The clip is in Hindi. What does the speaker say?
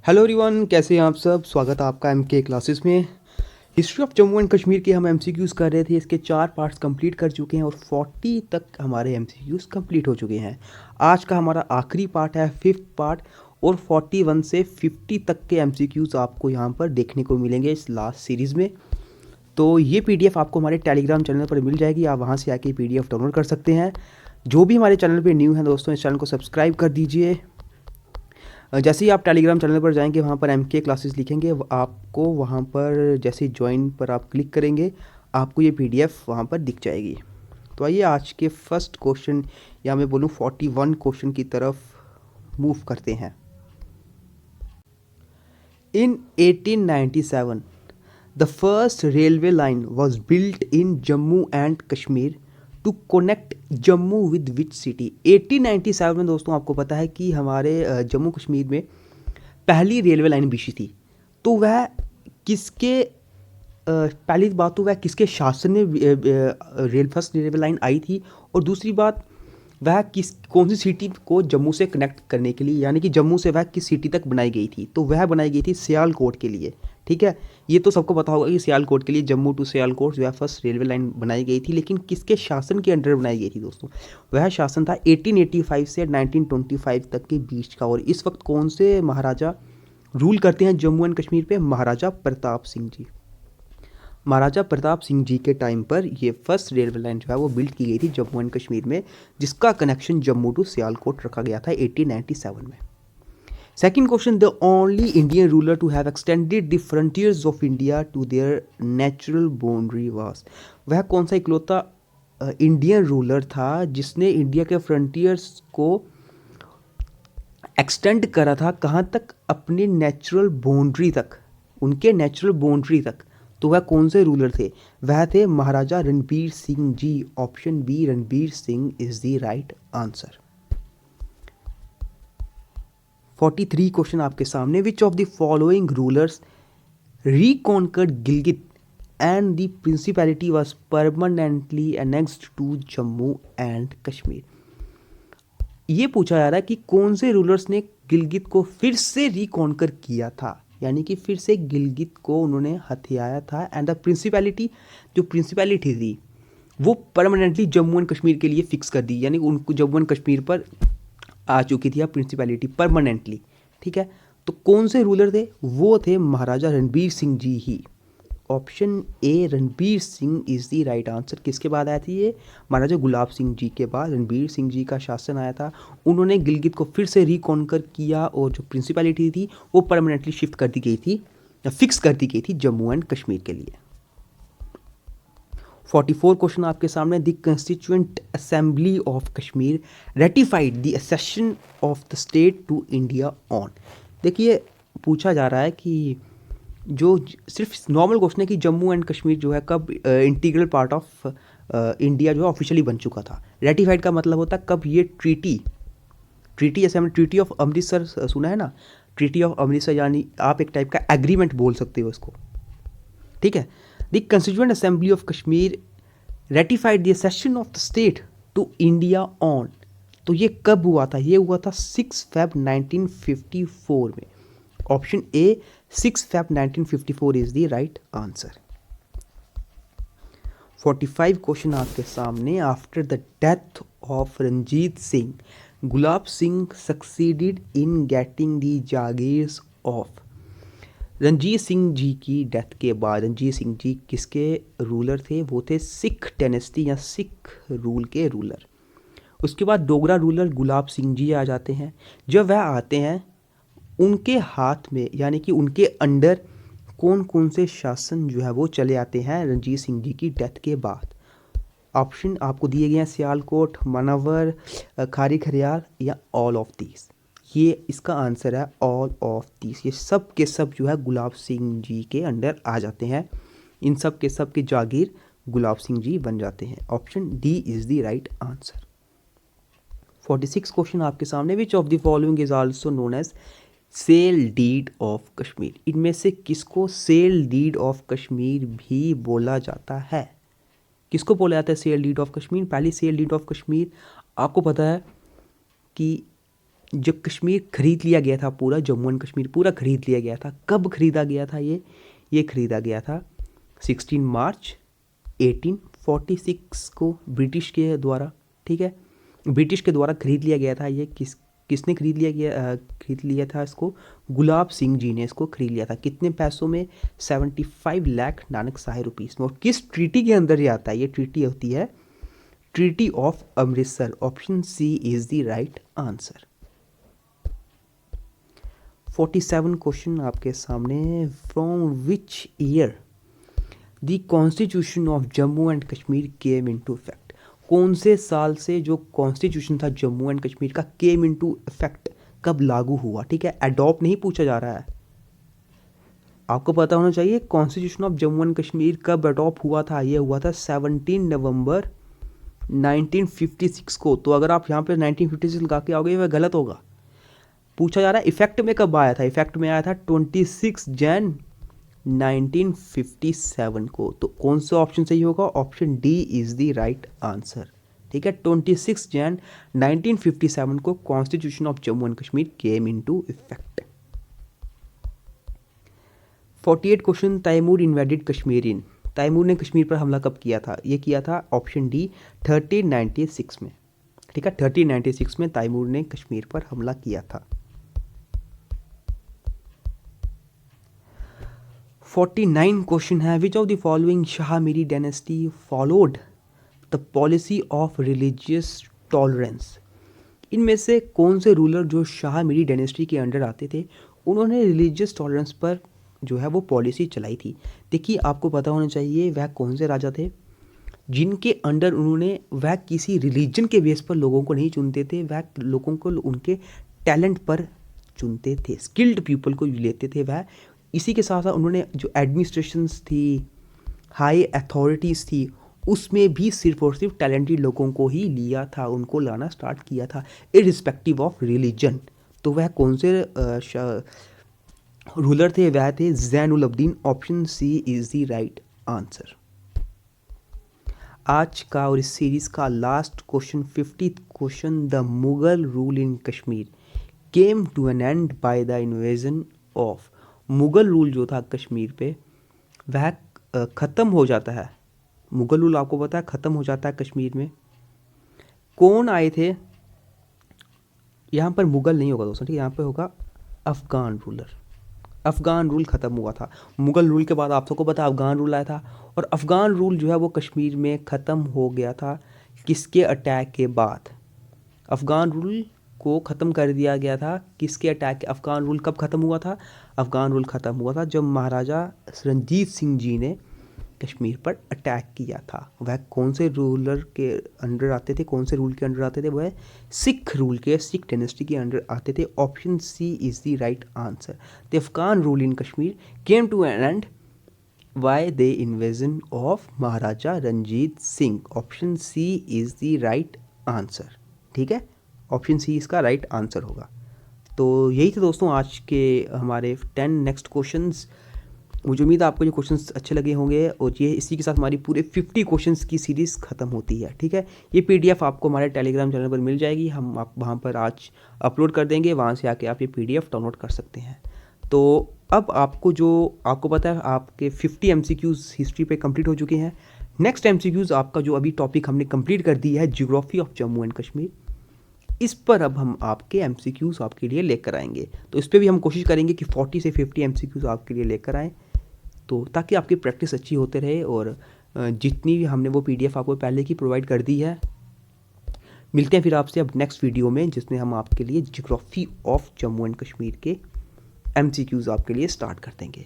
हेलो एवरीवन, कैसे हैं आप सब। स्वागत है आपका एमके क्लासेस में। History of Jammu and Kashmir के हम एमसीक्यूज़ कर रहे थे। इसके 4 पार्ट्स कंप्लीट कर चुके हैं और 40 तक हमारे एमसीक्यूज़ कंप्लीट हो चुके हैं। आज का हमारा आखिरी पार्ट है, 5th पार्ट, और 41 से 50 तक के एमसीक्यूज़ आपको यहाँ पर देखने को मिलेंगे इस लास्ट सीरीज़ में। तो ये पीडीएफ आपको हमारे टेलीग्राम चैनल पर मिल जाएगी, आप वहाँ से आके पीडीएफ डाउनलोड कर सकते हैं। जो भी हमारे चैनल पर न्यू हैं दोस्तों, इस चैनल को सब्सक्राइब कर दीजिए। जैसे ही आप टेलीग्राम चैनल पर जाएंगे, वहाँ पर एमके क्लासेस लिखेंगे, आपको वहाँ पर जैसे ज्वाइन पर आप क्लिक करेंगे, आपको ये पीडीएफ वहाँ पर दिख जाएगी। तो आइए आज के फर्स्ट क्वेश्चन या मैं बोलूँ 41 क्वेश्चन की तरफ मूव करते हैं। In 1897 the first railway line was built in Jammu and Kashmir to connect Jammu with which city. 1897 में दोस्तों आपको पता है कि हमारे जम्मू कश्मीर में पहली रेलवे लाइन बिछी थी। तो वह किसके पहली बात तो वह किसके शासन में फर्स्ट रेलवे लाइन आई थी, और दूसरी बात वह कौन सी सिटी को जम्मू से कनेक्ट करने के लिए, यानी कि जम्मू से वह किस सिटी तक बनाई गई थी। तो वह बनाई गई थी सियालकोट के लिए। ठीक है, ये तो सबको पता होगा कि सियालकोट के लिए, जम्मू टू सियालकोट जो है फर्स्ट रेलवे लाइन बनाई गई थी। लेकिन किसके शासन के अंडर बनाई गई थी दोस्तों? वह शासन था 1885 से 1925 तक के बीच का। और इस वक्त कौन से महाराजा रूल करते हैं जम्मू एंड कश्मीर पे? महाराजा प्रताप सिंह जी। महाराजा प्रताप सिंह जी के टाइम पर ये फर्स्ट रेलवे लाइन जो है वो बिल्ड की गई थी जम्मू एंड कश्मीर में, जिसका कनेक्शन जम्मू टू सियालकोट रखा गया था 1897 में। Second question, the only Indian ruler to have extended the frontiers of India to their natural boundary was. वह कौन सा इकलौता इंडियन रूलर था जिसने इंडिया के फ्रंटियर्स को एक्सटेंड करा था? कहाँ तक? अपनी नेचुरल बाउंड्री तक, उनके नेचुरल बाउंड्री तक। तो वह कौन से रूलर थे? वह थे Maharaja Ranbir Singh ji. Option B, Ranbir Singh is the right answer. 43 question आपके सामने। Which of the following rulers reconquered Gilgit and the principality was permanently annexed to Jammu and Kashmir. ये पूछा जा रहा है कि कौन से रूलर्स ने गिलगित को फिर से रिकॉन्कर किया था, यानी कि फिर से गिलगित को उन्होंने हथियाया था। एंड द प्रिंसिपैलिटी, जो प्रिंसिपैलिटी थी वो परमानेंटली जम्मू एंड कश्मीर के लिए फिक्स कर दी, यानी उनको जम्मू एंड कश्मीर पर आ चुकी थी अब प्रिंसिपैलिटी परमानेंटली। ठीक है, तो कौन से रूलर थे? वो थे महाराजा रणबीर सिंह जी ही। Option A, Ranbir Singh is the right answer. किसके बाद आया था ये? महाराजा गुलाब सिंह जी के बाद रणबीर सिंह जी का शासन आया था। उन्होंने गिलगित को फिर से रिकॉन्कर किया और जो प्रिंसिपैलिटी थी वो परमानेंटली शिफ्ट कर दी गई थी, या फिक्स कर दी गई थी जम्मू एंड कश्मीर के लिए। 44 क्वेश्चन आपके सामने। The constituent assembly of Kashmir ratified the accession of the state to India on. देखिए, पूछा जा रहा है कि जो सिर्फ नॉर्मल क्वेश्चन है कि जम्मू एंड कश्मीर जो है कब इंटीग्रल पार्ट ऑफ इंडिया जो है ऑफिशियली बन चुका था। रेटिफाइड का मतलब होता है कब ये ट्रीटी जैसे हमने ट्रीटी ऑफ अमृतसर सुना है ना, ट्रीटी ऑफ अमृतसर, यानी आप एक टाइप का एग्रीमेंट बोल सकते हो इसको। ठीक है, the constituent assembly of Kashmir ratified the session of the state to India on. तो ये कब हुआ था? ये हुआ था 6 फेब 1954 में। Option A, 6 Feb 1954 is the right answer. 45 question आपके सामने। After the death of Ranjit Singh, Gulab Singh succeeded in getting the jagirs of. Ranjit Singh ji की डेथ के बाद रंजीत सिंह जी किसके रूलर थे? वो थे सिख डायनेस्टी या सिख रूल के रूलर। उसके बाद डोगरा रूलर गुलाब सिंह जी आ जाते हैं। जब वह आते हैं, उनके हाथ में यानी कि उनके अंडर कौन कौन से शासन जो है वो चले आते हैं रंजीत सिंह जी की डेथ के बाद? ऑप्शन आपको दिए गए हैं सियालकोट, मानावर, खारी खरियाल या ऑल ऑफ दीज। ये इसका आंसर है ऑल ऑफ दीज। ये सब के सब जो है गुलाब सिंह जी के अंडर आ जाते हैं। इन सब के जागीर गुलाब सिंह जी बन जाते हैं। Option D is the right answer. 46 question आपके सामने। Which of the following is also known as sale deed of Kashmir. इनमें से किसको सेल डीड ऑफ कश्मीर भी बोला जाता है? किसको बोला जाता है सेल डीड ऑफ कश्मीर? पहली सेल डीड ऑफ कश्मीर आपको पता है कि जब कश्मीर खरीद लिया गया था, पूरा जम्मू एंड कश्मीर पूरा खरीद लिया गया था, कब खरीदा गया था ये खरीदा गया था 16 मार्च 1846 को ब्रिटिश के द्वारा। ठीक है, ब्रिटिश के द्वारा खरीद लिया गया था। ये किसने खरीद लिया था इसको? गुलाब सिंह जी ने इसको खरीद लिया था। कितने पैसों में? 75 लाख नानक साहे रुपीस में। और किस ट्रीटी के अंदर ये आता है? ये ट्रीटी होती है treaty of Amritsar. Option C is the right answer. 47 question आपके सामने। From which year the constitution of Jammu and Kashmir came into effect? कौन से साल से जो कॉन्स्टिट्यूशन था जम्मू एंड कश्मीर का केम इनटू इफेक्ट, कब लागू हुआ? ठीक है, अडॉप्ट नहीं पूछा जा रहा है, आपको पता होना चाहिए constitution of Jammu and Kashmir कब अडॉप्ट हुआ था। ये हुआ था 17 नवंबर 1956 को। तो अगर आप यहाँ पे 1956 लगा के आओगे वह गलत होगा। पूछा जा रहा है इफेक्ट में कब आया था। इफेक्ट में आया था 26 जन 1957 को। तो कौन सा ऑप्शन सही होगा? Option D is the right answer. ठीक है, 26 जन 1957 को constitution of Jammu and Kashmir came into effect. 48 question. Taimur invaded Kashmir in. Taimur ने कश्मीर पर हमला कब किया था? ये किया था ऑप्शन डी 1396 में। ठीक है, 1396 में तैमूर ने कश्मीर पर हमला किया था। 49 क्वेश्चन है। Which of the following Shah Miri dynasty followed the policy of religious tolerance? इनमें से कौन से रूलर जो शाह मीरी डायनेस्टी के अंडर आते थे उन्होंने रिलीजियस टॉलरेंस पर जो है वो पॉलिसी चलाई थी? देखिए, आपको पता होना चाहिए वह कौन से राजा थे जिनके अंडर उन्होंने, वह किसी रिलीजन के बेस पर लोगों को नहीं चुनते थे, वह लोगों को उनके टैलेंट पर चुनते थे, स्किल्ड पीपल को लेते थे वह। इसी के साथ साथ उन्होंने जो एडमिनिस्ट्रेशंस थी, हाई अथॉरिटीज़ थी, उसमें भी सिर्फ और सिर्फ टैलेंटेड लोगों को ही लिया था, उनको लाना स्टार्ट किया था इररिस्पेक्टिव ऑफ रिलीजन। तो वह कौन से रूलर थे? वह थे Zainul Abidin. Option C is the right answer. आज का और इस सीरीज का last question, 50th question. The Mughal rule in Kashmir came to an end by the invasion of. Mughal rule जो था कश्मीर पे वह ख़त्म हो जाता है। मुगल रूल आपको पता है ख़त्म हो जाता है कश्मीर में। कौन आए थे? यहाँ पर मुगल नहीं होगा दोस्तों, ठीक है, यहाँ पे होगा अफ़गान रूलर। अफ़गान रूल ख़त्म हुआ था। मुगल रूल के बाद आप सबको पता है अफ़गान रूल आया था, और अफ़गान रूल जो है वो कश्मीर में ख़त्म हो गया था। किसके अटैक के बाद? अफ़गान रूल को ख़त्म कर दिया गया था किसके अटैक? अफ़गान रूल कब ख़त्म हुआ था? अफ़गान रूल ख़त्म हुआ था जब महाराजा रणजीत सिंह जी ने कश्मीर पर अटैक किया था। वह कौन से रूलर के अंडर आते थे? कौन से रूल के अंडर आते थे? वह सिख रूल के, सिख डायनेस्टी के अंडर आते थे। Option C is the right answer. The Afghan rule in Kashmir came to an end by the invasion of Maharaja Ranjit Singh. Option C is the right answer. ठीक है, ऑप्शन सी इसका राइट आंसर होगा। तो यही थे दोस्तों आज के हमारे 10 नेक्स्ट क्वेश्चंस। मुझे उम्मीद है आपको ये क्वेश्चंस अच्छे लगे होंगे, और ये इसी के साथ हमारी पूरे 50 क्वेश्चंस की सीरीज़ ख़त्म होती है। ठीक है, ये PDF आपको हमारे टेलीग्राम चैनल पर मिल जाएगी, हम आप वहाँ पर आज अपलोड कर देंगे, वहाँ से आके आप ये PDF डाउनलोड कर सकते हैं। तो अब आपको जो आपको पता है आपके 50 MCQs हिस्ट्री पे कंप्लीट हो चुके हैं। नेक्स्ट MCQs आपका जो अभी टॉपिक हमने कंप्लीट कर दिया है geography of Jammu and Kashmir, इस पर अब हम आपके MCQs आपके लिए लेकर आएंगे। तो इस पर भी हम कोशिश करेंगे कि 40 से 50 MCQs आपके लिए लेकर आएँ, तो ताकि आपकी प्रैक्टिस अच्छी होते रहे। और जितनी भी हमने वो PDF आपको पहले की प्रोवाइड कर दी है। मिलते हैं फिर आपसे अब नेक्स्ट वीडियो में, जिसमें हम आपके लिए geography of Jammu and Kashmir के MCQs आपके लिए स्टार्ट कर देंगे।